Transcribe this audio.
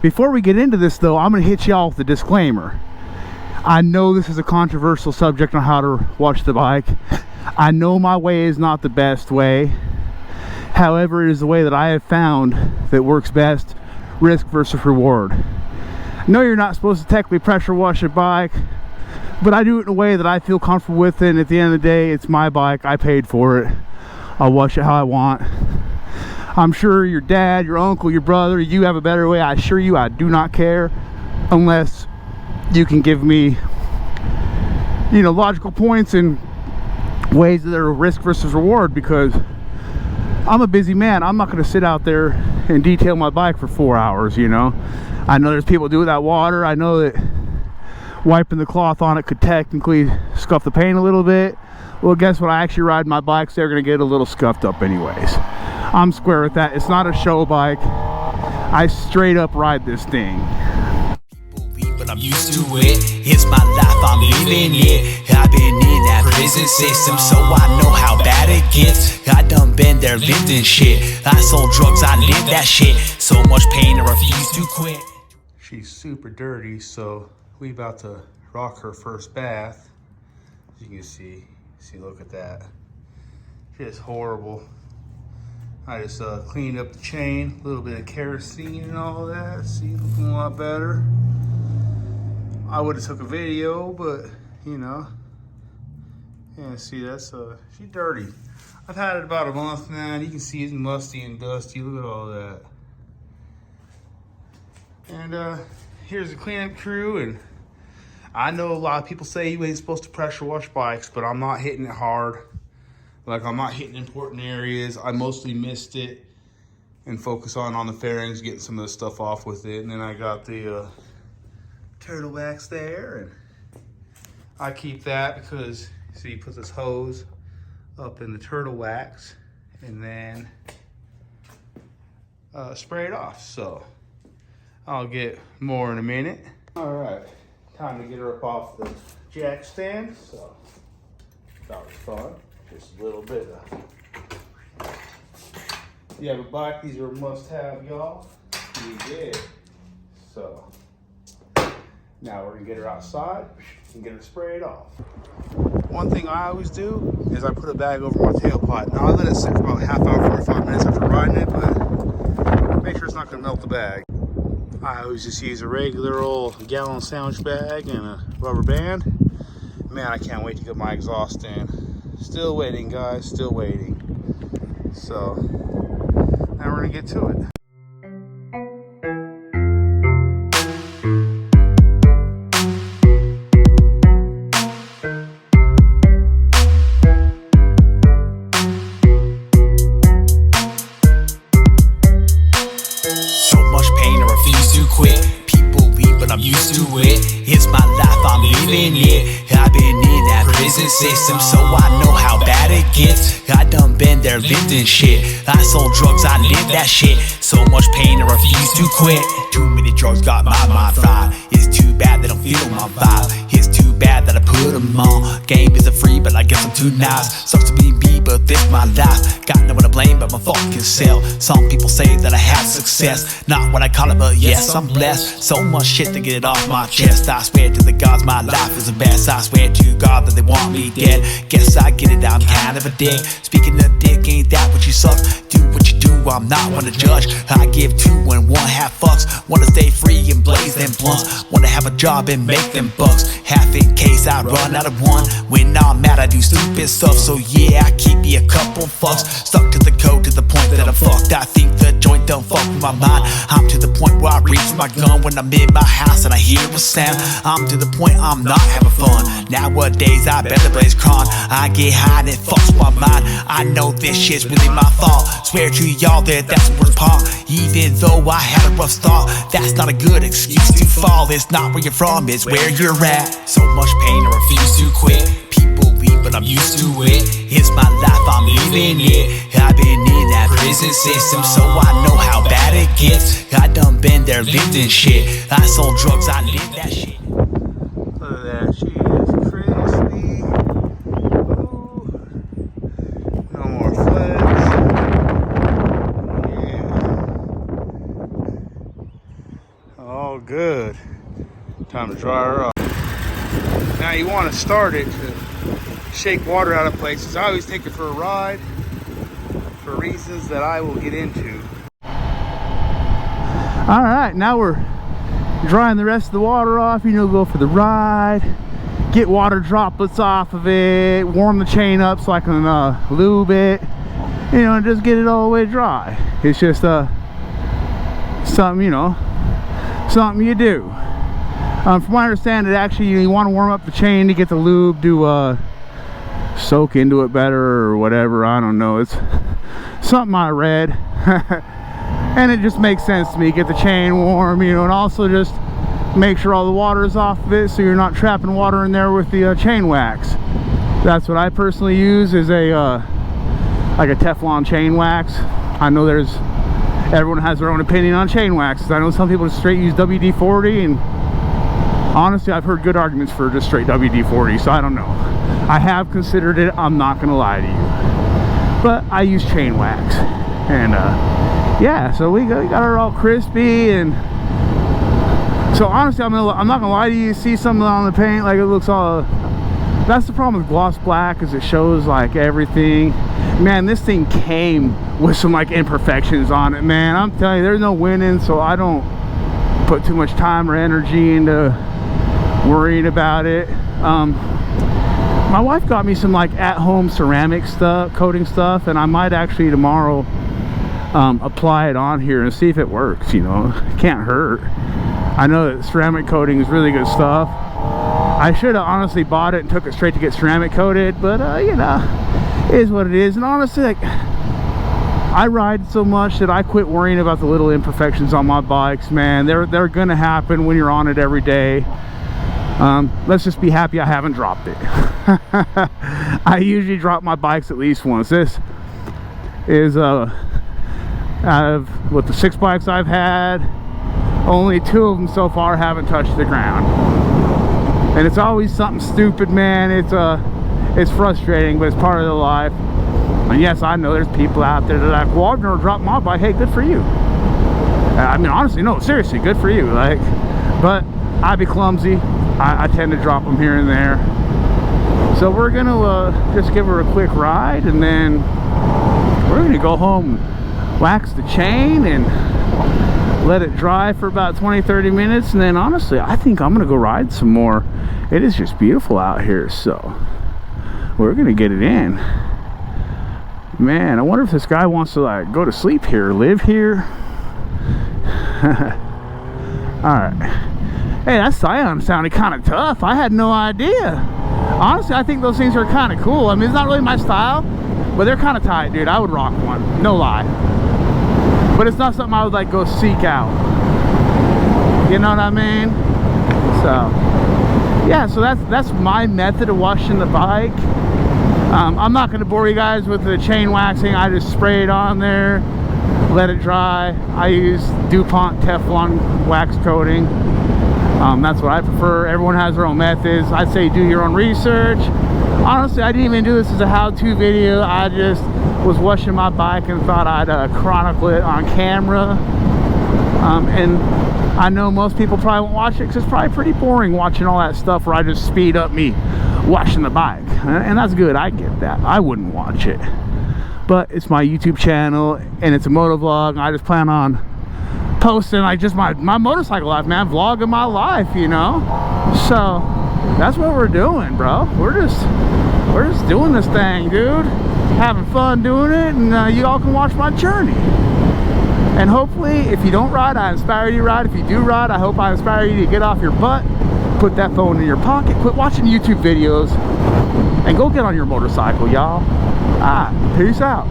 Before we get into this though, I'm gonna hit y'all with a disclaimer. I know this is a controversial subject on how to watch the bike. I know my way is not the best way. However, it is the way that I have found that works best, risk versus reward. No, you're not supposed to technically pressure wash a bike, but I do it in a way that I feel comfortable with it, and at the end of the day, it's my bike, I paid for it. I'll wash it how I want. I'm sure your dad, your uncle, your brother, you have a better way. I assure you I do not care, unless you can give me, you know, logical points and ways that are risk versus reward, because I'm a busy man. I'm not going to sit out there and detail my bike for 4 hours, you know. I know there's people do without water. I know that wiping the cloth on it could technically scuff the paint a little bit. Well, guess what? I actually ride my bikes. They're going to get a little scuffed up anyways. I'm square with that. It's not a show bike. I straight up ride this thing. But I'm used to it. It's my life, I'm living it. I've been in that prison system, so I know how bad it gets. I done been there, lived in shit. I sold drugs, I lived that shit. So much pain, I refuse to quit. She's super dirty, so we about to rock her first bath. As you can see, look at that. Just horrible. I just cleaned up the chain, a little bit of kerosene and all that. See, looking a lot better. I would have took a video, but you know, yeah, see, that's she's dirty. I've had it about a month now, and you can see it's musty and dusty. Look at all that. And here's the cleanup crew. And I know a lot of people say you ain't supposed to pressure wash bikes, but I'm not hitting it hard. Like, I'm not hitting important areas. I mostly missed it and focus on the fairings, getting some of the stuff off with it. And then I got the turtle wax there, and I keep that because, see, you put this hose up in the turtle wax and then spray it off. So I'll get more in a minute. All right, time to get her up off the jack stand. So that was fun. Just a little bit of, you have a bike, these are a must-have, y'all. You did. So now we're gonna get her outside and get her sprayed off. One thing I always do is I put a bag over my tailpipe. Now I let it sit for about half hour, 45 minutes after riding it, but make sure it's not gonna melt the bag. I always just use a regular old gallon sandwich bag and a rubber band. Man, I can't wait to get my exhaust in. Still waiting, guys, still waiting. So now we're gonna get to it. So much pain, I refuse to quit. People leave, but I'm used to it. It's my life, I'm living it. I've been in that prison system, so I know how bad it gets. I done been there, lived in shit. I sold drugs, I lived that shit. So much pain, I refuse to quit. Too many drugs got my mind fried. It's too bad they don't feel my vibe. It's too bad that I put them on. Game isn't free, but I guess I'm too nice. Sucks to be me, but this my life. Got no one to blame but my fucking self. Some people say that I have success, not what I call it, but yes, I'm blessed. So much shit to get it off my chest. I swear to the gods my life is the best. I swear to God that they want me dead. Guess I get it, I'm kind of a dick. Speaking of dick, ain't that what you suck? Do what you do, I'm not one to judge. I give 2 and 1 half fucks. Wanna stay free and blaze them blunts. Wanna have a job and make them bucks. Half in case I run out of one. When I'm mad I do stupid stuff. So yeah, I keep me a couple fucks. Stuck to the code to the point that I'm fucked. I think the joint don't fuck with my mind. I'm to the point where I reach my gun when I'm in my house and I hear a sound. I'm to the point I'm not having fun. Nowadays I better blaze con. I get high and it fucks my mind. I know this shit's really my fault. Swear to y'all that that's the worst part. Even though I had a rough start, that's not a good excuse to fall. It's not where you're from, it's where you're at. So much pain, I refuse to quit. People leave, but I'm used to it. It's my life, I'm living it. I've been in that prison system, so I know how bad it gets. I done been there, lived in shit. I sold drugs, I lived that shit. Look at that, she is crispy. Ooh. No more flex. Yeah. All good. Time to dry her up. Now you want to start it to shake water out of places. I always take it for a ride for reasons that I will get into. All right, now we're drying the rest of the water off. You know, go for the ride, get water droplets off of it, warm the chain up so I can lube it, you know, and just get it all the way dry. It's just something, you know, something you do. From what I understand, it actually, you want to warm up the chain to get the lube to soak into it better or whatever. I don't know, it's something I read. And it just makes sense to me. Get the chain warm, you know, and also just make sure all the water is off of it so you're not trapping water in there with the chain wax. That's what I personally use, is a like a Teflon chain wax. I know everyone has their own opinion on chain waxes. I know some people just straight use WD-40, and honestly I've heard good arguments for just straight WD-40, so I don't know. I have considered it, I'm not gonna lie to you, but I use chain wax. And yeah, so we got her all crispy. And so honestly, I'm not gonna lie to you, see something on the paint like it looks all, that's the problem with gloss black, is it shows like everything. Man, this thing came with some like imperfections on it, man. I'm telling you, there's no winning, so I don't put too much time or energy into worrying about it. My wife got me some like at-home ceramic stuff, coating stuff, and I might actually tomorrow apply it on here and see if it works. You know, it can't hurt. I know that ceramic coating is really good stuff. I should have honestly bought it and took it straight to get ceramic coated, but you know, it is what it is. And honestly, like, I ride so much that I quit worrying about the little imperfections on my bikes, man. They're gonna happen when you're on it every day. Let's just be happy I haven't dropped it. I usually drop my bikes at least once. This is out of what the 6 bikes I've had, only 2 of them so far haven't touched the ground, and it's always something stupid, man. It's frustrating, but it's part of the life. And yes, I know there's people out there that are like, well, I've never dropped my bike. Hey, good for you. I mean, honestly, no, seriously, good for you. Like, but I'd be clumsy. I tend to drop them here and there. So we're gonna just give her a quick ride, and then we're gonna go home, wax the chain, and let it dry for about 20-30 minutes. And then honestly, I think I'm gonna go ride some more. It is just beautiful out here, so we're gonna get it in. Man, I wonder if this guy wants to like go to sleep here, live here. All right. Hey, that Scion sounded kind of tough. I had no idea. Honestly, I think those things are kind of cool. I mean, it's not really my style, but they're kind of tight, dude. I would rock one, no lie. But it's not something I would like go seek out. You know what I mean? So yeah, so that's my method of washing the bike. I'm not going to bore you guys with the chain waxing. I just spray it on there, let it dry. I use DuPont Teflon wax coating. That's what I prefer. Everyone has their own methods. I'd say do your own research. Honestly, I didn't even do this as a how-to video. I just was washing my bike and thought I'd chronicle it on camera. And I know most people probably won't watch it because it's probably pretty boring watching all that stuff where I just speed up me washing the bike. And that's good, I get that. I wouldn't watch it. But it's my YouTube channel and it's a motovlog, and I just plan on posting like just my motorcycle life, man, vlogging my life, you know. So that's what we're doing, bro. We're just doing this thing, dude, having fun doing it, and you all can watch my journey. And hopefully, if you don't ride, I inspire you to ride. If you do ride, I hope I inspire you to get off your butt, put that phone in your pocket, quit watching YouTube videos, and go get on your motorcycle, y'all. Peace out.